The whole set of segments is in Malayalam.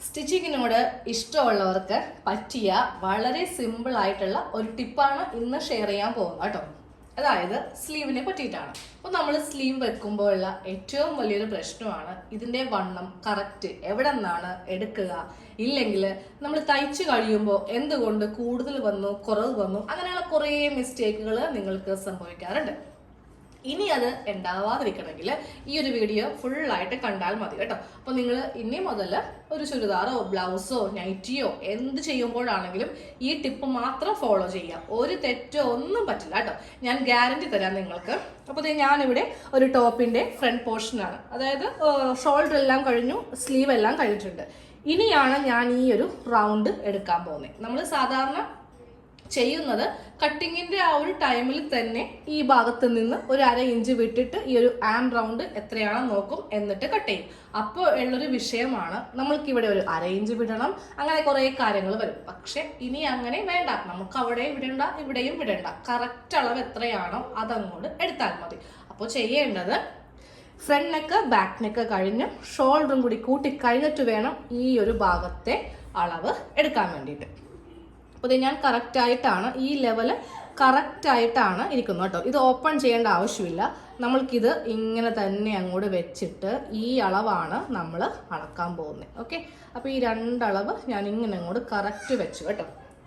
സ്റ്റിച്ചിങ്ങിനോട് ഇഷ്ടമുള്ളവർക്ക് പറ്റിയ വളരെ സിമ്പിൾ ആയിട്ടുള്ള ഒരു ടിപ്പാണ് ഇന്ന് ഷെയർ ചെയ്യാൻ പോകുന്നത് കേട്ടോ. അതായത് സ്ലീവിനെ പറ്റിയിട്ടാണ്. അപ്പോൾ നമ്മൾ സ്ലീവ് വെക്കുമ്പോഴുള്ള ഏറ്റവും വലിയൊരു പ്രശ്നമാണ് ഇതിൻ്റെ വണ്ണം കറക്റ്റ് എവിടെ നിന്നാണ് എടുക്കുക. ഇല്ലെങ്കിൽ നമ്മൾ തയ്ച്ചു കഴിയുമ്പോൾ എന്തുകൊണ്ട് കൂടുതൽ വന്നു കുറവ് വന്നു അങ്ങനെയുള്ള കുറേ മിസ്റ്റേക്കുകൾ നിങ്ങൾക്ക് സംഭവിക്കാറുണ്ട്. ഇനി അത് ഉണ്ടാവാതിരിക്കണമെങ്കിൽ ഈ ഒരു വീഡിയോ ഫുള്ളായിട്ട് കണ്ടാൽ മതി കേട്ടോ. അപ്പോൾ നിങ്ങൾ ഇനി മുതൽ ഒരു ചുരിദാറോ ബ്ലൗസോ നൈറ്റിയോ എന്ത് ചെയ്യുമ്പോഴാണെങ്കിലും ഈ ടിപ്പ് മാത്രം ഫോളോ ചെയ്യാം. ഒരു തെറ്റോ ഒന്നും പറ്റില്ല കേട്ടോ. ഞാൻ ഗ്യാരണ്ടി തരാം നിങ്ങൾക്ക്. അപ്പോൾ ഞാനിവിടെ ഒരു ടോപ്പിൻ്റെ ഫ്രണ്ട് പോർഷനാണ്, അതായത് ഷോൾഡർ എല്ലാം കഴിഞ്ഞു, സ്ലീവ് എല്ലാം കഴിഞ്ഞിട്ടുണ്ട്. ഇനിയാണ് ഞാൻ ഈ ഒരു റൗണ്ട് എടുക്കാൻ പോകുന്നത്. നമ്മൾ സാധാരണ ചെയ്യുന്നത് കട്ടിങ്ങിന്റെ ആ ഒരു ടൈമിൽ തന്നെ ഈ ഭാഗത്ത് നിന്ന് ഒരു 1/2 ഇഞ്ച് വിട്ടിട്ട് ഈ ഒരു ആം റൗണ്ട് എത്രയാണെന്ന് നോക്കും, എന്നിട്ട് കട്ട് ചെയ്യും. അപ്പോൾ ഉള്ളൊരു വിഷയമാണ് നമ്മൾക്കിവിടെ ഒരു 1/2 ഇഞ്ച് വിടണം, അങ്ങനെ കുറേ കാര്യങ്ങൾ വരും. പക്ഷെ ഇനി അങ്ങനെ വേണ്ട, നമുക്ക് അവിടെ വിടണ്ട ഇവിടെയും വിടണ്ട, കറക്റ്റ് അളവ് എത്രയാണോ അതങ്ങോട്ട് എടുത്താൽ മതി. അപ്പോൾ ചെയ്യേണ്ടത് ഫ്രണ്ട് നെക്ക് ബാക്ക് നെക്ക് കഴിഞ്ഞ് ഷോൾഡറും കൂടി കൂട്ടി കഴിഞ്ഞിട്ട് വേണം ഈ ഒരു ഭാഗത്തെ അളവ് എടുക്കാൻ വേണ്ടിയിട്ട്. അപ്പോൾ ഞാൻ കറക്റ്റായിട്ടാണ് ഈ ലെവല് കറക്റ്റായിട്ടാണ് ഇരിക്കുന്നത് കേട്ടോ. ഇത് ഓപ്പൺ ചെയ്യേണ്ട ആവശ്യമില്ല, നമ്മൾക്കിത് ഇങ്ങനെ തന്നെ അങ്ങോട്ട് വെച്ചിട്ട് ഈ അളവാണ് നമ്മൾ അളക്കാൻ പോകുന്നത്. ഓക്കെ, അപ്പോൾ ഈ 2 അളവ് ഞാൻ ഇങ്ങനെ അങ്ങോട്ട് കറക്റ്റ് വെച്ചു കേട്ടോ.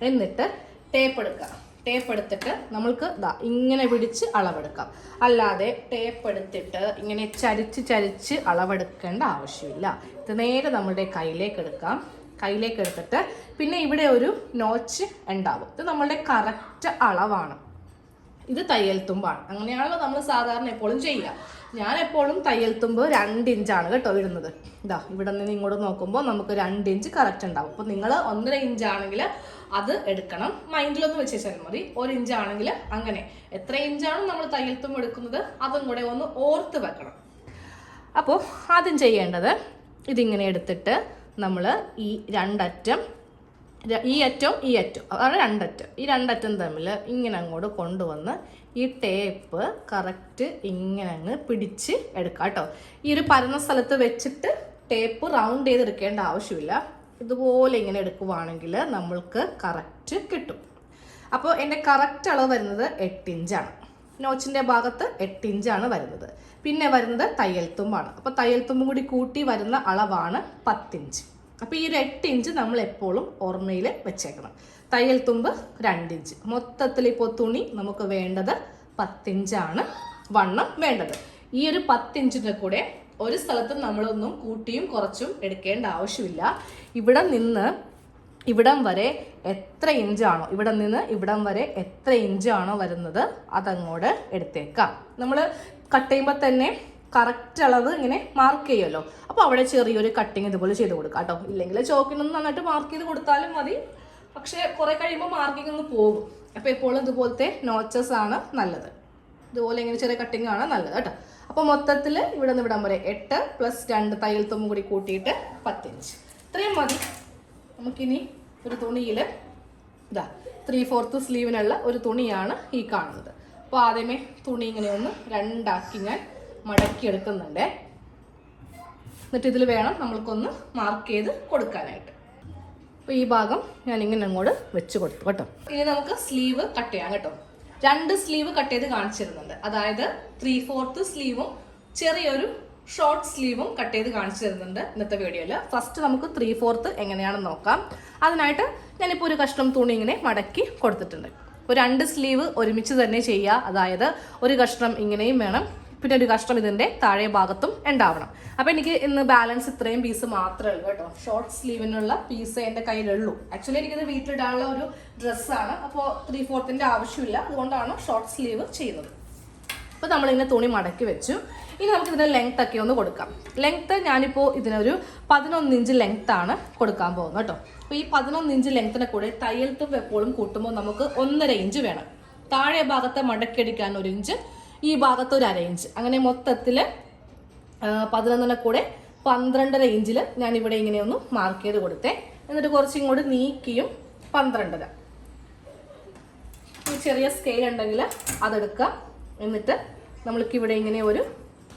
എന്നിട്ട് ടേപ്പ് എടുക്കുക. ടേപ്പ് എടുത്തിട്ട് നമ്മൾക്ക് ഇങ്ങനെ പിടിച്ച് അളവെടുക്കാം. അല്ലാതെ ടേപ്പ് എടുത്തിട്ട് ഇങ്ങനെ ചരിച്ച് അളവെടുക്കേണ്ട ആവശ്യമില്ല. ഇത് നേരെ നമ്മളുടെ കയ്യിലേക്ക് എടുക്കാം. കയ്യിലേക്ക് എടുത്തിട്ട് പിന്നെ ഇവിടെ ഒരു നോച്ച് ഉണ്ടാവും. ഇത് നമ്മളുടെ കറക്റ്റ് അളവാണ്. ഇത് തയ്യൽ തുമ്പാണ്. അങ്ങനെയാണല്ലോ നമ്മൾ സാധാരണ എപ്പോഴും ചെയ്യുക. ഞാൻ എപ്പോഴും തയ്യൽ തുമ്പ് 2 ഇഞ്ചാണ് കേട്ടോ ഇടുന്നത്. ഇവിടെ നിന്ന് ഇങ്ങോട്ട് നോക്കുമ്പോൾ നമുക്ക് 2 ഇഞ്ച് കറക്റ്റ് ഉണ്ടാവും. അപ്പോൾ നിങ്ങൾ 1.5 ഇഞ്ചാണെങ്കിൽ അത് എടുക്കണം, മൈൻഡിലൊന്ന് വെച്ചാൽ മതി. 1 ഇഞ്ചാണെങ്കിൽ അങ്ങനെ എത്ര ഇഞ്ചാണ് നമ്മൾ തയ്യൽ തുമ്പ് എടുക്കുന്നത് അതും കൂടെ ഒന്ന് ഓർത്ത് വെക്കണം. അപ്പോൾ ആദ്യം ചെയ്യേണ്ടത് ഇതിങ്ങനെ എടുത്തിട്ട് നമ്മൾ ഈ 2 അറ്റം, ഈ അറ്റം അതാണ് 2 അറ്റം, ഈ 2 അറ്റം തമ്മിൽ ഇങ്ങനെ അങ്ങോട്ട് കൊണ്ടുവന്ന് ഈ ടേപ്പ് കറക്റ്റ് ഇങ്ങനെ അങ്ങ് പിടിച്ച് എടുക്കാം കേട്ടോ. ഈ ഒരു പരന്ന സ്ഥലത്ത് വെച്ചിട്ട് ടേപ്പ് റൗണ്ട് ചെയ്തെടുക്കേണ്ട ആവശ്യമില്ല. ഇതുപോലെ ഇങ്ങനെ എടുക്കുവാണെങ്കിൽ നമ്മൾക്ക് കറക്റ്റ് കിട്ടും. അപ്പോൾ എൻ്റെ കറക്റ്റ് അളവ് വരുന്നത് 8 ഇഞ്ചാണ്. നോച്ചിൻ്റെ ഭാഗത്ത് 8 ഇഞ്ചാണ് വരുന്നത്. പിന്നെ വരുന്നത് തയ്യൽ തുമ്പാണ്. അപ്പോൾ തയ്യൽ തുമ്പും കൂടി കൂട്ടി വരുന്ന അളവാണ് 10 ഇഞ്ച്. അപ്പോൾ ഈ ഒരു 8 ഇഞ്ച് നമ്മൾ എപ്പോഴും ഓർമ്മയിൽ വെച്ചേക്കണം. തയ്യൽ തുമ്പ് 2 ഇഞ്ച്. മൊത്തത്തിൽ ഇപ്പോൾ തുണി നമുക്ക് വേണ്ടത് 10 ഇഞ്ചാണ് വണ്ണം വേണ്ടത്. ഈ ഒരു 10 ഇഞ്ചിൻ്റെ കൂടെ ഒരു സ്ഥലത്തും നമ്മളൊന്നും കൂട്ടിയും കുറച്ചും എടുക്കേണ്ട ആവശ്യമില്ല. ഇവിടെ നിന്ന് ഇവിടം വരെ എത്ര ഇഞ്ചാണോ, ഇവിടെ നിന്ന് ഇവിടം വരെ എത്ര ഇഞ്ചാണോ വരുന്നത് അതങ്ങോട്ട് എടുത്തേക്കാം. നമ്മൾ കട്ട് ചെയ്യുമ്പോൾ തന്നെ കറക്റ്റ് അളവ് ഇങ്ങനെ മാർക്ക് ചെയ്യുമല്ലോ. അപ്പോൾ അവിടെ ചെറിയൊരു കട്ടിങ് ഇതുപോലെ ചെയ്ത് കൊടുക്കാം കേട്ടോ. ഇല്ലെങ്കിൽ ചോക്കിനൊന്നും നന്നായിട്ട് മാർക്ക് ചെയ്ത് കൊടുത്താലും മതി. പക്ഷേ കുറേ കഴിയുമ്പോൾ മാർക്കിംഗ് ഒന്ന് പോകും. അപ്പോൾ എപ്പോഴും ഇതുപോലത്തെ നോച്ചസ് ആണ് നല്ലത്. ഇതുപോലെ ഇങ്ങനെ ചെറിയ കട്ടിങ് ആണ് നല്ലത് കേട്ടോ. അപ്പോൾ മൊത്തത്തിൽ ഇവിടെ നിന്ന് ഇവിടം വരെ 8 + 2 തയ്യൽ തുമ്പും കൂടി കൂട്ടിയിട്ട് 10 ഇഞ്ച്. ഇത്രയും മതി. നമുക്കിനി ഒരു തുണിയിൽ 3/4 സ്ലീവിനുള്ള ഒരു തുണിയാണ് ഈ കാണുന്നത്. അപ്പോൾ ആദ്യമേ തുണി ഇങ്ങനെ ഒന്ന് 2 ആക്കി ഞാൻ മടക്കി എടുക്കുന്നുണ്ട്. എന്നിട്ട് ഇതിൽ വേണം നമ്മൾക്കൊന്ന് മാർക്ക് ചെയ്ത് കൊടുക്കാനായിട്ട്. അപ്പോൾ ഈ ഭാഗം ഞാൻ ഇങ്ങനെ അങ്ങോട്ട് വെച്ച് കൊടുത്തു കേട്ടോ. ഇനി നമുക്ക് സ്ലീവ് കട്ട് ചെയ്യാം കേട്ടോ. 2 സ്ലീവ് കട്ട് ചെയ്ത് കാണിച്ചിരുന്നുണ്ട്. അതായത് 3/4 സ്ലീവും ചെറിയൊരു ഷോർട്ട് സ്ലീവും കട്ട് ചെയ്ത് കാണിച്ചു തരുന്നുണ്ട് ഇന്നത്തെ വീഡിയോയിൽ. ഫസ്റ്റ് നമുക്ക് 3/4 എങ്ങനെയാണെന്ന് നോക്കാം. അതിനായിട്ട് ഞാനിപ്പോൾ ഒരു കഷ്ണം തുണി ഇങ്ങനെ മടക്കി കൊടുത്തിട്ടുണ്ട്. അപ്പോൾ 2 സ്ലീവ് ഒരുമിച്ച് തന്നെ ചെയ്യുക. അതായത് ഒരു കഷ്ണം ഇങ്ങനെയും വേണം, പിന്നെ ഒരു കഷ്ണം ഇതിൻ്റെ താഴെ ഭാഗത്തും ഉണ്ടാവണം. അപ്പോൾ എനിക്ക് ഇന്ന് ബാലൻസ് ഇത്രയും പീസ് മാത്രമേ ഉള്ളൂ കേട്ടോ. ഷോർട്ട് സ്ലീവിനുള്ള പീസ് എൻ്റെ കയ്യിലുള്ളൂ. ആക്ച്വലി എനിക്കിത് വീട്ടിലിടാനുള്ള ഒരു ഡ്രസ്സാണ്. അപ്പോൾ 3/4 ആവശ്യമില്ല, അതുകൊണ്ടാണ് ഷോർട്ട് സ്ലീവ് ചെയ്യുന്നത്. അപ്പോൾ നമ്മളിങ്ങനെ തുണി മടക്കി വെച്ചു. ഇനി നമുക്ക് ഇതിൻ്റെ ലെങ്ത് ഒക്കെ ഒന്ന് കൊടുക്കാം. ലെങ്ത്ത് ഞാനിപ്പോൾ ഇതിനൊരു 11 ഇഞ്ച് ലെങ്ത്താണ് കൊടുക്കാൻ പോകുന്നത് കേട്ടോ. അപ്പോൾ ഈ 11 ഇഞ്ച് ലെങ്ത്തിനെ കൂടെ തയ്യൽ തുമ്പ് എപ്പോഴും കൂട്ടുമ്പോൾ നമുക്ക് 1.5 ഇഞ്ച് വേണം. താഴെ ഭാഗത്തെ മടക്കിയടിക്കാൻ 1 ഇഞ്ച്, ഈ ഭാഗത്ത് ഒരു 1/2 ഇഞ്ച്, അങ്ങനെ മൊത്തത്തിൽ 11 കൂടെ 12.5 ഇഞ്ചിൽ ഞാനിവിടെ ഇങ്ങനെ ഒന്ന് മാർക്ക് ചെയ്ത് കൊടുത്തേ. എന്നിട്ട് കുറച്ചും ഇങ്ങോട്ട് നീക്കിയും 12.5. ഈ ചെറിയ സ്കെയിൽ ഉണ്ടെങ്കിൽ അതെടുക്കുക. എന്നിട്ട് നമ്മൾക്കിവിടെ ഇങ്ങനെ ഒരു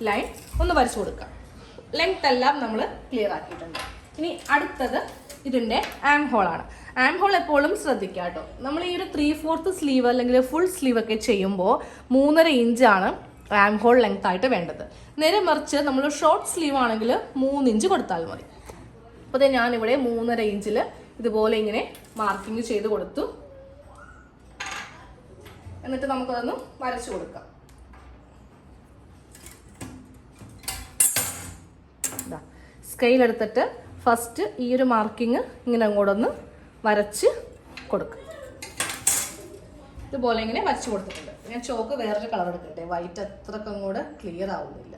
ലൈൻ ഒന്ന് വരച്ചു കൊടുക്കാം. ലെങ്ത് എല്ലാം നമ്മൾ ക്ലിയർ ആക്കിയിട്ടുണ്ട്. ഇനി അടുത്തത് ഇതിൻ്റെ ആം ഹോളാണ്. ആം ഹോൾ എപ്പോഴും ശ്രദ്ധിക്കുക കേട്ടോ. നമ്മൾ ഈ ഒരു 3/4 സ്ലീവ് അല്ലെങ്കിൽ ഫുൾ സ്ലീവ് ഒക്കെ ചെയ്യുമ്പോൾ 3.5 ഇഞ്ചാണ് ആം ഹോൾ ലെങ്ത് ആയിട്ട് വേണ്ടത്. നേരെ മറിച്ച് നമ്മൾ ഷോർട്ട് സ്ലീവ് ആണെങ്കിൽ 3 ഇഞ്ച് കൊടുത്താൽ മതി. അപ്പോൾ അതെ ഞാനിവിടെ 3.5 ഇഞ്ചിൽ ഇതുപോലെ ഇങ്ങനെ മാർക്കിങ് ചെയ്ത് കൊടുത്തു. എന്നിട്ട് നമുക്കതൊന്ന് വരച്ചു കൊടുക്കാം. സ്കെയിൽ എടുത്തിട്ട് ഫസ്റ്റ് ഈ ഒരു മാർക്കിങ് ഇങ്ങനെ അങ്ങോട്ടൊന്ന് വരച്ച് കൊടുക്കുക. ഇതുപോലെ ഇങ്ങനെ വരച്ച് കൊടുത്തിട്ടുണ്ട്. ഞാൻ ചോക്ക് വേറൊരു കളർ എടുക്കട്ടെ, വൈറ്റ് അത്രയ്ക്ക് അങ്ങോട്ട് ക്ലിയർ ആവുന്നില്ല.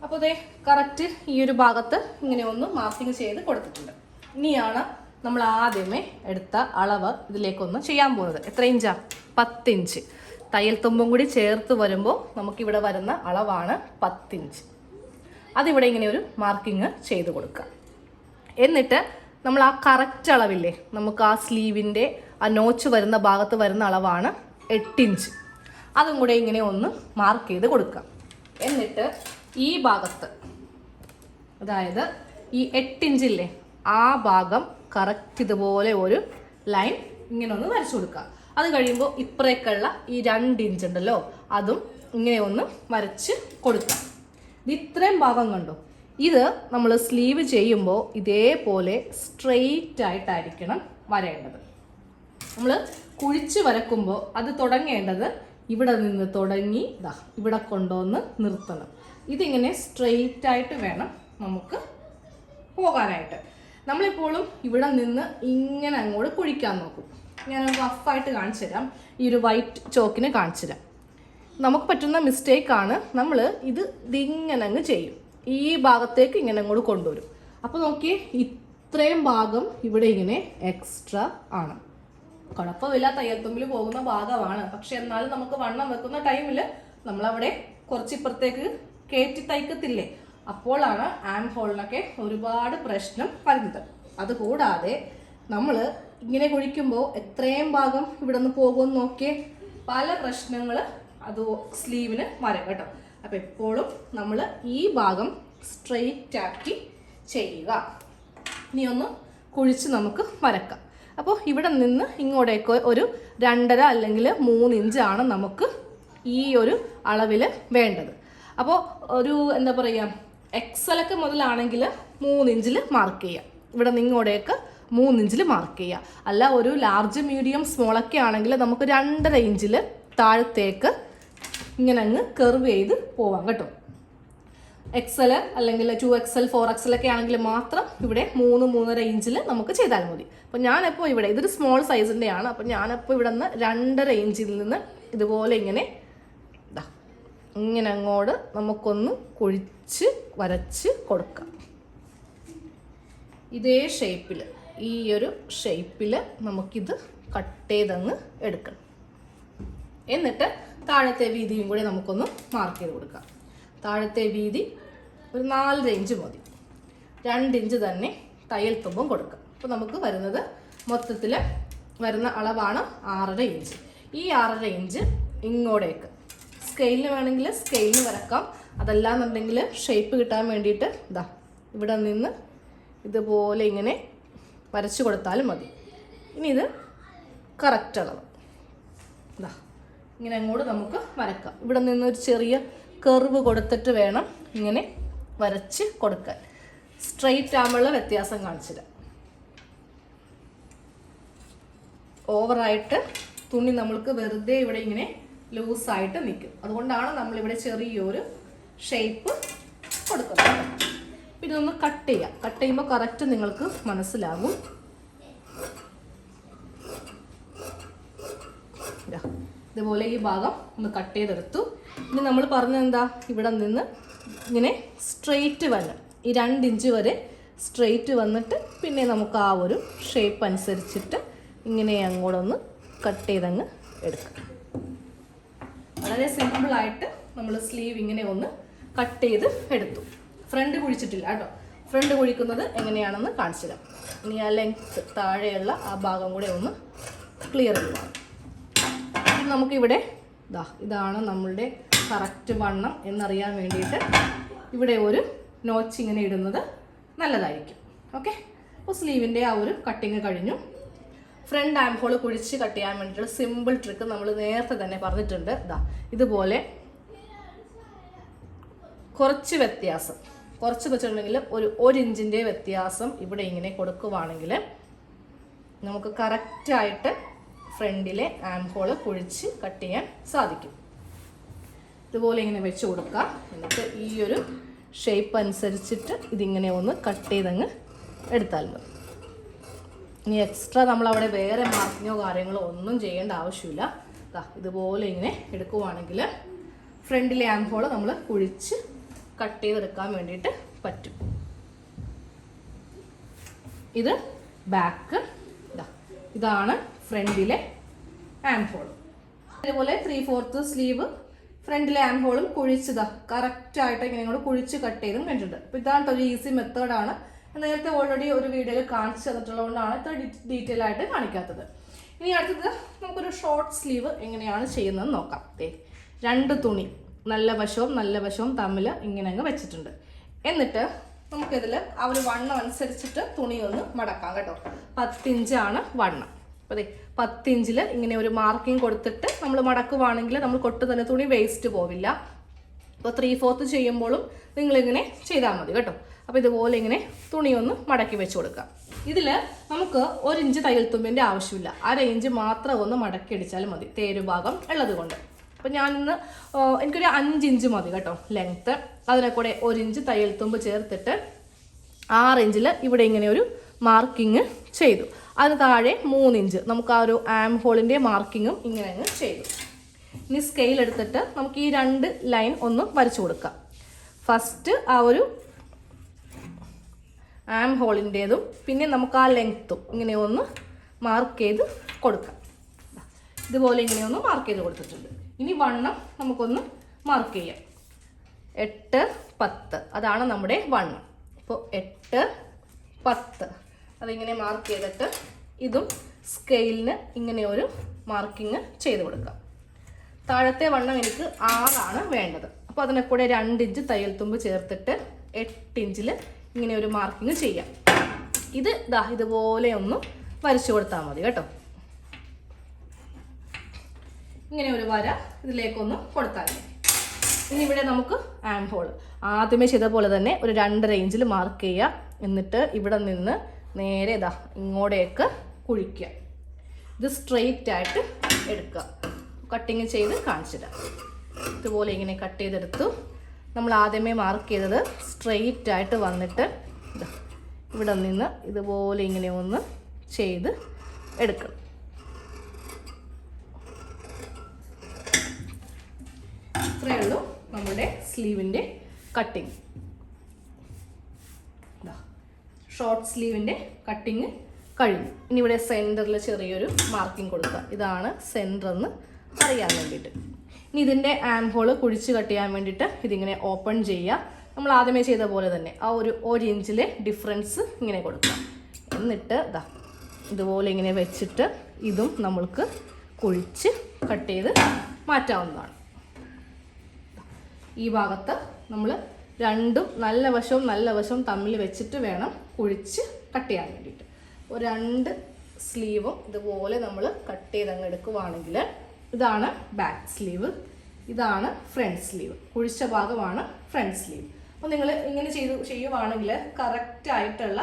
അപ്പോൾ ഇതേ കറക്റ്റ് ഈ ഒരു ഭാഗത്ത് ഇങ്ങനെ ഒന്ന് മാർക്കിങ് ചെയ്ത് കൊടുത്തിട്ടുണ്ട്. ഇനിയാണ് നമ്മൾ ആദ്യമേ എടുത്ത അളവ് ഇതിലേക്കൊന്ന് ചെയ്യാൻ പോകുന്നത്. എത്ര ഇഞ്ചാ? 10 ഇഞ്ച്. തയ്യൽ തുമ്പും കൂടി ചേർത്ത് വരുമ്പോൾ നമുക്കിവിടെ വരുന്ന അളവാണ് 10 ഇഞ്ച്. അതിവിടെ ഇങ്ങനെ ഒരു മാർക്കിങ് ചെയ്ത് കൊടുക്കുക. എന്നിട്ട് നമ്മൾ ആ കറക്റ്റ് അളവില്ലേ, നമുക്ക് ആ സ്ലീവിൻ്റെ ആ നോച്ച് വരുന്ന ഭാഗത്ത് വരുന്ന അളവാണ് 8 ഇഞ്ച്. അതും കൂടെ ഇങ്ങനെ ഒന്ന് മാർക്ക് ചെയ്ത് കൊടുക്കുക. എന്നിട്ട് ഈ ഭാഗത്ത്, അതായത് ഈ 8 ഇഞ്ചില്ലേ, ആ ഭാഗം കറക്റ്റ് ഇതുപോലെ ഒരു ലൈൻ ഇങ്ങനെ ഒന്ന് വരച്ചു കൊടുക്കുക. അത് കഴിയുമ്പോൾ ഇപ്പറേക്കുള്ള ഈ 2 ഇഞ്ച് ഉണ്ടല്ലോ, അതും ഇങ്ങനെ ഒന്ന് വരച്ച് കൊടുക്കുക. ഇത് ഇത്രയും ഭാഗം കണ്ടോ. ഇത് നമ്മൾ സ്ലീവ് ചെയ്യുമ്പോൾ ഇതേപോലെ സ്ട്രെയിറ്റ് ആയിട്ടായിരിക്കണം വരേണ്ടത്. നമ്മൾ കുഴിച്ച് വരക്കുമ്പോൾ അത് തുടങ്ങേണ്ടത് ഇവിടെ നിന്ന് തുടങ്ങി ഇവിടെ കൊണ്ടുവന്ന് നിർത്തണം. ഇതിങ്ങനെ സ്ട്രെയിറ്റ് ആയിട്ട് വേണം നമുക്ക് പോകാനായിട്ട്. നമ്മളിപ്പോഴും ഇവിടെ നിന്ന് ഇങ്ങനെ അങ്ങോട്ട് കുഴിക്കാൻ നോക്കും. ഞാൻ റഫായിട്ട് കാണിച്ചു തരാം. ഈ ഒരു വൈറ്റ് ചോക്കിന് കാണിച്ചു തരാം. നമുക്ക് പറ്റുന്ന മിസ്റ്റേക്കാണ്, നമ്മൾ ഇതിങ്ങനെ അങ്ങ് ചെയ്യും. ഈ ഭാഗത്തേക്ക് ഇങ്ങനെ അങ്ങോട്ട് കൊണ്ടുവരും. അപ്പോൾ നോക്കിയേ, ഇത്രയും ഭാഗം ഇവിടെ ഇങ്ങനെ എക്സ്ട്രാ ആണ്. കുഴപ്പമില്ല, തയ്യൽ തുമ്പിൽ പോകുന്ന ഭാഗമാണ്. പക്ഷെ എന്നാലും നമുക്ക് വണ്ണം വെക്കുന്ന ടൈമിൽ നമ്മളവിടെ കുറച്ചിപ്പുറത്തേക്ക് കയറ്റി തയ്ക്കത്തില്ലേ, അപ്പോഴാണ് ആം ഹോളിനൊക്കെ ഒരുപാട് പ്രശ്നം വരുന്നത്. അതുകൂടാതെ നമ്മൾ ഇങ്ങനെ കുഴിക്കുമ്പോൾ എത്രയും ഭാഗം ഇവിടെ നിന്ന് പോകുമെന്ന് നോക്കിയേ, പല പ്രശ്നങ്ങൾ അത് സ്ലീവിന് വരും കേട്ടോ. അപ്പോൾ എപ്പോഴും നമ്മൾ ഈ ഭാഗം സ്ട്രെയിറ്റ് ആക്കി ചെയ്യുക. ഇനി ഒന്ന് കുഴിച്ച് നമുക്ക് വരക്കാം. അപ്പോൾ ഇവിടെ നിന്ന് ഇങ്ങോട്ടേക്ക് ഒരു 2.5 അല്ലെങ്കിൽ 3 ഇഞ്ചാണ് നമുക്ക് ഈ ഒരു അളവിൽ വേണ്ടത്. അപ്പോൾ ഒരു എന്താ പറയുക, എക്സലൊക്കെ മുതലാണെങ്കിൽ 3 ഇഞ്ചിൽ മാർക്ക് ചെയ്യുക. ഇവിടെ നിന്ന് ഇങ്ങോട്ടേക്ക് 3 ഇഞ്ചിൽ മാർക്ക് ചെയ്യുക. അല്ല ഒരു ലാർജ് മീഡിയം സ്മോളൊക്കെ ആണെങ്കിൽ നമുക്ക് 2.5 ഇഞ്ചിൽ താഴത്തേക്ക് ഇങ്ങനെ അങ്ങ് കർവ് ചെയ്ത് പോവാം കേട്ടോ. എക്സൽ അല്ലെങ്കിൽ 2XL 4XL ഒക്കെ ആണെങ്കിൽ മാത്രം ഇവിടെ 3-3.5 ഇഞ്ചിൽ നമുക്ക് ചെയ്താൽ മതി. അപ്പോൾ ഞാനിപ്പോൾ ഇവിടെ ഇതൊരു സ്മോൾ സൈസിൻ്റെ ആണ്. അപ്പോൾ ഞാനിപ്പോൾ ഇവിടെ നിന്ന് 2.5 ഇഞ്ചിൽ നിന്ന് ഇതുപോലെ ഇങ്ങനെ ഇങ്ങനെ അങ്ങോട്ട് നമുക്കൊന്ന് കുഴിച്ച് വരച്ച് കൊടുക്കാം. ഇതേ ഷേപ്പിൽ, ഈ ഒരു ഷേപ്പിൽ നമുക്കിത് കട്ട് ചെയ്തങ്ങ് എടുക്കണം. എന്നിട്ട് താഴത്തെ വീതിയും കൂടി നമുക്കൊന്ന് മാർക്ക് ചെയ്ത് കൊടുക്കാം. താഴത്തെ വീതി ഒരു 4 ഇഞ്ച് മതി. 2 ഇഞ്ച് തന്നെ തയ്യൽ തുമ്പും കൊടുക്കാം. അപ്പോൾ നമുക്ക് വരുന്നത് മൊത്തത്തിൽ വരുന്ന അളവാണ് 6.5 ഇഞ്ച്. ഈ 6.5 ഇഞ്ച് ഇങ്ങോട്ടേക്ക് സ്കെയിലിന് വേണമെങ്കിൽ സ്കെയിലിന് വരക്കാം. അതല്ലാന്നുണ്ടെങ്കിൽ ഷേപ്പ് കിട്ടാൻ വേണ്ടിയിട്ട് ഇവിടെ നിന്ന് ഇതുപോലെ ഇങ്ങനെ വരച്ചു കൊടുത്താലും മതി. ഇനി ഇത് കറക്റ്റ് അളവ് ഇങ്ങനെ അങ്ങോട്ട് നമുക്ക് വരക്കാം. ഇവിടെ നിന്നൊരു ചെറിയ കർവ് കൊടുത്തിട്ട് വേണം ഇങ്ങനെ വരച്ച് കൊടുക്കാൻ. സ്ട്രെയിറ്റ് ആകുമ്പോഴുള്ള വ്യത്യാസം കാണിച്ചില്ല. ഓവറായിട്ട് തുണി നമ്മൾക്ക് വെറുതെ ഇവിടെ ഇങ്ങനെ ലൂസായിട്ട് നിൽക്കും. അതുകൊണ്ടാണ് നമ്മളിവിടെ ചെറിയൊരു ഷേപ്പ് കൊടുക്കുന്നത്. പിന്നെ ഒന്ന് കട്ട് ചെയ്യാം. കട്ട് ചെയ്യുമ്പോൾ കറക്റ്റ് നിങ്ങൾക്ക് മനസ്സിലാകും. ഇതുപോലെ ഈ ഭാഗം ഒന്ന് കട്ട് ചെയ്തെടുത്തു. ഇനി നമ്മൾ പറഞ്ഞെന്താ, ഇവിടെ നിന്ന് ഇങ്ങനെ സ്ട്രെയിറ്റ് വരണം. ഈ 2 ഇഞ്ച് വരെ സ്ട്രെയിറ്റ് വന്നിട്ട് പിന്നെ നമുക്ക് ആ ഒരു ഷേപ്പ് അനുസരിച്ചിട്ട് ഇങ്ങനെ അങ്ങോട്ടൊന്ന് കട്ട് ചെയ്തങ്ങ് എടുക്കാം. വളരെ സിമ്പിളായിട്ട് നമ്മൾ സ്ലീവ് ഇങ്ങനെ ഒന്ന് കട്ട് ചെയ്ത് എടുത്തു. ഫ്രണ്ട് കുഴിച്ചിട്ടില്ല കേട്ടോ. ഫ്രണ്ട് കുഴിക്കുന്നത് എങ്ങനെയാണെന്ന് കാണിച്ചു തരാം. ഇനി ആ ലെങ്ത് താഴെയുള്ള ആ ഭാഗം കൂടെ ഒന്ന് ക്ലിയർ ചെയ്യുക. നമുക്കിവിടെ ഇതാണ് നമ്മളുടെ കറക്റ്റ് വണ്ണം എന്നറിയാൻ വേണ്ടിയിട്ട് ഇവിടെ ഒരു നോച്ച് ഇങ്ങനെ ഇടുന്നത് നല്ലതായിരിക്കും. ഓക്കെ, അപ്പോൾ സ്ലീവിൻ്റെ ആ ഒരു കട്ടിങ് കഴിഞ്ഞു. ഫ്രണ്ട് ആം ഹോൾ കുഴിച്ച് കട്ട് ചെയ്യാൻ വേണ്ടിയിട്ടുള്ള സിമ്പിൾ ട്രിക്ക് നമ്മൾ നേരത്തെ തന്നെ പറഞ്ഞിട്ടുണ്ട്. ഇതുപോലെ കുറച്ച് വ്യത്യാസം, കുറച്ച് വെച്ചിട്ടുണ്ടെങ്കിൽ ഒരു ഇഞ്ചിൻ്റെ വ്യത്യാസം ഇവിടെ ഇങ്ങനെ കൊടുക്കുവാണെങ്കിൽ നമുക്ക് കറക്റ്റായിട്ട് ഫ്രണ്ടിലെ ആം ഹോൾ കുഴിച്ച് കട്ട് ചെയ്യാൻ സാധിക്കും. ഇതുപോലെ ഇങ്ങനെ വെച്ച് കൊടുക്കുക. എന്നിട്ട് ഈ ഒരു ഷേപ്പ് അനുസരിച്ചിട്ട് ഇതിങ്ങനെ ഒന്ന് കട്ട് ചെയ്തങ്ങ് എടുത്താൽ മതി. ഇനി എക്സ്ട്രാ നമ്മളവിടെ വേറെ മാർക്കിങ്ങോ കാര്യങ്ങളോ ഒന്നും ചെയ്യേണ്ട ആവശ്യമില്ല. ഇതുപോലെ ഇങ്ങനെ എടുക്കുവാണെങ്കിൽ ഫ്രണ്ടിലെ ആം ഹോൾ നമ്മൾ കുഴിച്ച് കട്ട് ചെയ്തെടുക്കാൻ വേണ്ടിയിട്ട് പറ്റും. ഇത് ബാക്ക്, ഇതാണ് ഫ്രണ്ടിലെ ആം ഹോൾ. അതേപോലെ 3/4 സ്ലീവ് ഫ്രണ്ടിലെ ആം ഹോളും കുഴിച്ചതാ കറക്റ്റായിട്ട് ഇങ്ങനെ കൂടെ കുഴിച്ച് കട്ട് ചെയ്തും കണ്ടിട്ടുണ്ട്. അപ്പോൾ ഇതാണ് ഒരു ഈസി മെത്തേഡാണ്. നേരത്തെ ഓൾറെഡി ഒരു വീഡിയോയിൽ കാണിച്ചു തന്നിട്ടുള്ളതുകൊണ്ടാണ് ഇത്ര ഡീറ്റെയിൽ ആയിട്ട് കാണിക്കാത്തത്. ഇനി അടുത്തത് നമുക്കൊരു ഷോർട്ട് സ്ലീവ് എങ്ങനെയാണ് ചെയ്യുന്നതെന്ന് നോക്കാം. 2 തുണി നല്ല വശവും തമ്മിൽ ഇങ്ങനെ അങ്ങ് വെച്ചിട്ടുണ്ട്. എന്നിട്ട് നമുക്കിതിൽ ആ ഒരു വണ്ണം അനുസരിച്ചിട്ട് തുണി ഒന്ന് മടക്കാം കേട്ടോ. 10 ഇഞ്ചാണ് വണ്ണം. അപ്പോൾ 10 ഇഞ്ചിൽ ഇങ്ങനെ ഒരു മാർക്കിംഗ് കൊടുത്തിട്ട് നമ്മൾ മടക്കുവാണെങ്കിൽ നമ്മൾ കൊട്ട് തന്നെ തുണി വേസ്റ്റ് പോവില്ല. അപ്പോൾ 3/4 ചെയ്യുമ്പോഴും നിങ്ങളിങ്ങനെ ചെയ്താൽ മതി കേട്ടോ. അപ്പോൾ ഇതുപോലെ ഇങ്ങനെ തുണി ഒന്ന് മടക്കി വെച്ച് കൊടുക്കാം. ഇതിൽ നമുക്ക് 1 ഇഞ്ച് തയ്യൽ തുമ്പിൻ്റെ ആവശ്യമില്ല. 1/2 ഇഞ്ച് മാത്രം ഒന്ന് മടക്കി അടിച്ചാലും മതി, തേരുഭാഗം ഉള്ളത് കൊണ്ട്. അപ്പോൾ ഞാനിന്ന് എനിക്കൊരു 5 ഇഞ്ച് മതി കേട്ടോ ലെങ്ത്ത്. അതിനെ കൂടെ 1 ഇഞ്ച് തയ്യൽ തുമ്പ് ചേർത്തിട്ട് 6 ഇഞ്ചിൽ ഇവിടെ ഇങ്ങനെ ഒരു മാർക്കിങ് ചെയ്തു. അതിന് താഴെ 3 ഇഞ്ച് നമുക്ക് ആ ഒരു ആം ഹോളിൻ്റെ മാർക്കിങ്ങും ഇങ്ങനെ അങ്ങ് ചെയ്തു. ഇനി സ്കെയിൽ എടുത്തിട്ട് നമുക്ക് ഈ 2 ലൈൻ ഒന്ന് വരച്ചു കൊടുക്കാം. ഫസ്റ്റ് ആ ഒരു ആം ഹോളിൻ്റേതും പിന്നെ നമുക്ക് ആ ലെങ്ത്തും ഇങ്ങനെ ഒന്ന് മാർക്ക് ചെയ്ത് കൊടുക്കാം. ഇതുപോലെ ഇങ്ങനെ ഒന്ന് മാർക്ക് ചെയ്ത് കൊടുത്തിട്ടുണ്ട്. ഇനി വണ്ണം നമുക്കൊന്ന് മാർക്ക് ചെയ്യാം. 8, 10 അതാണ് നമ്മുടെ വണ്ണം. അപ്പോൾ 8, 10 അതിങ്ങനെ മാർക്ക് ചെയ്തിട്ട് ഇതും സ്കെയിലിന് ഇങ്ങനെ ഒരു മാർക്കിങ് ചെയ്ത് കൊടുക്കാം. താഴത്തെ വണ്ണം എനിക്ക് 6 വേണ്ടത്. അപ്പോൾ അതിനെ കൂടെ 2 ഇഞ്ച് തയ്യൽ തുമ്പ് ചേർത്തിട്ട് 8 ഇഞ്ചിൽ ഇങ്ങനെ ഒരു മാർക്കിങ് ചെയ്യാം. ഇത് ഇതുപോലെ ഒന്ന് വരച്ചു കൊടുത്താൽ മതി കേട്ടോ. ഇങ്ങനെ ഒരു വര ഇതിലേക്കൊന്ന് കൊടുത്താൽ മതി. ഇനി ഇവിടെ നമുക്ക് ആം ഹോൾ ആദ്യമേ ചെയ്ത പോലെ തന്നെ ഒരു 2.5 ഇഞ്ചിൽ മാർക്ക് ചെയ്യുക. എന്നിട്ട് ഇവിടെ നിന്ന് നേരെ ഇങ്ങോട്ടേക്ക് കുഴിക്കുക. ഇത് സ്ട്രെയിറ്റ് ആയിട്ട് എടുക്കുക. കട്ടിങ് ചെയ്ത് കാണിച്ചിടാം. ഇതുപോലെ ഇങ്ങനെ കട്ട് ചെയ്തെടുത്തു. നമ്മൾ ആദ്യമേ മാർക്ക് ചെയ്തത് സ്ട്രെയിറ്റ് ആയിട്ട് വന്നിട്ട് ഇവിടെ നിന്ന് ഇതുപോലെ ഇങ്ങനെ ഒന്ന് ചെയ്ത് എടുക്കണം. ഇത്രയേ ഉള്ളൂ നമ്മുടെ സ്ലീവിൻ്റെ കട്ടിങ്. ഷോർട്ട് സ്ലീവിൻ്റെ കട്ടിങ് കഴിഞ്ഞു. ഇനി ഇവിടെ സെൻറ്ററിൽ ചെറിയൊരു മാർക്കിംഗ് കൊടുക്കുക. ഇതാണ് സെൻറ്റർ എന്ന് അറിയാൻ വേണ്ടിയിട്ട്. ഇനി ഇതിൻ്റെ ആം ഹോൾ കുഴിച്ച് കട്ട് ചെയ്യാൻ വേണ്ടിയിട്ട് ഇതിങ്ങനെ ഓപ്പൺ ചെയ്യുക. നമ്മൾ ആദ്യമേ ചെയ്ത പോലെ തന്നെ ആ ഒരു 1 ഇഞ്ചിലെ ഡിഫറൻസ് ഇങ്ങനെ കൊടുക്കുക. എന്നിട്ട് ഇതുപോലെ ഇങ്ങനെ വെച്ചിട്ട് ഇതും നമ്മൾക്ക് കുഴിച്ച് കട്ട് ചെയ്ത് മാറ്റാവുന്നതാണ്. ഈ ഭാഗത്ത് നമ്മൾ രണ്ടും നല്ല വശവും തമ്മിൽ വെച്ചിട്ട് വേണം കുഴിച്ച് കട്ട് ചെയ്യാൻ വേണ്ടിയിട്ട്. ഒരു 2 സ്ലീവും ഇതുപോലെ നമ്മൾ കട്ട് ചെയ്തങ്ങ് എടുക്കുവാണെങ്കിൽ ഇതാണ് ബാക്ക് സ്ലീവ്, ഇതാണ് ഫ്രണ്ട് സ്ലീവ്. കുഴിച്ച ഭാഗമാണ് ഫ്രണ്ട് സ്ലീവ്. അപ്പോൾ നിങ്ങൾ ഇങ്ങനെ ചെയ്യുവാണെങ്കിൽ കറക്റ്റായിട്ടുള്ള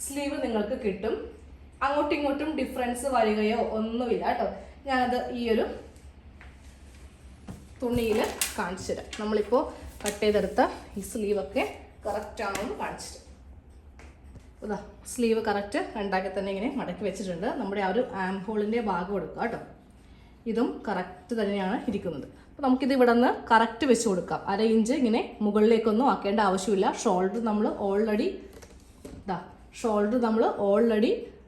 സ്ലീവ് നിങ്ങൾക്ക് കിട്ടും. അങ്ങോട്ടും ഇങ്ങോട്ടും ഡിഫറൻസ് വരികയോ ഒന്നുമില്ല കേട്ടോ. ഞാനത് ഈ ഒരു തുണിയിൽ കാണിച്ചു തരാം. നമ്മളിപ്പോൾ കട്ട് ചെയ്തെടുത്ത ഈ സ്ലീവൊക്കെ കറക്റ്റാണോ എന്ന് കാണിച്ചിട്ട്. അതാ സ്ലീവ് കറക്റ്റ് രണ്ടാക്കി തന്നെ ഇങ്ങനെ മടക്കി വെച്ചിട്ടുണ്ട്. നമ്മുടെ ആ ഒരു ആം ഹോളിൻ്റെ ഭാഗം എടുക്കുക കേട്ടോ. ഇതും കറക്റ്റ് തന്നെയാണ് ഇരിക്കുന്നത്. അപ്പോൾ നമുക്കിത് ഇവിടെ നിന്ന് കറക്റ്റ് വെച്ച് കൊടുക്കാം. 1/2 ഇഞ്ച് ഇങ്ങനെ മുകളിലേക്കൊന്നും ആക്കേണ്ട ആവശ്യമില്ല. ഷോൾഡർ നമ്മൾ ഓൾറെഡി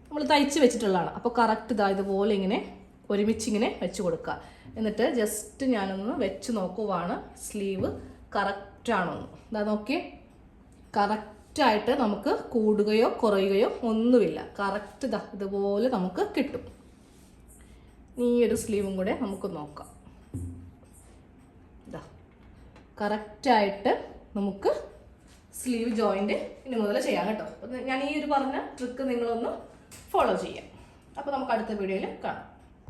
നമ്മൾ തയ്ച്ച് വെച്ചിട്ടുള്ളതാണ്. അപ്പോൾ കറക്റ്റ് ഇതുപോലെ ഇങ്ങനെ ഒരുമിച്ച് ഇങ്ങനെ വെച്ച് കൊടുക്കുക. എന്നിട്ട് ജസ്റ്റ് ഞാനൊന്ന് വെച്ച് നോക്കുവാണ് സ്ലീവ് കറക്റ്റാണോ എന്ന്. നോക്കിയേ, കറക്റ്റായിട്ട് നമുക്ക് കൂടുകയോ കുറയുകയോ ഒന്നുമില്ല. കറക്റ്റ് ഇതുപോലെ നമുക്ക് കിട്ടും. ഈ ഒരു സ്ലീവും കൂടെ നമുക്ക് നോക്കാം. കറക്റ്റായിട്ട് നമുക്ക് സ്ലീവ് ജോയിൻറ്റ് ഇനി മുതൽ ചെയ്യാം കേട്ടോ. അപ്പോൾ ഞാൻ ഈ ഒരു പറഞ്ഞ ട്രിക്ക് നിങ്ങളൊന്ന് ഫോളോ ചെയ്യാം. അപ്പോൾ നമുക്ക് അടുത്ത വീഡിയോയിൽ കാണാം.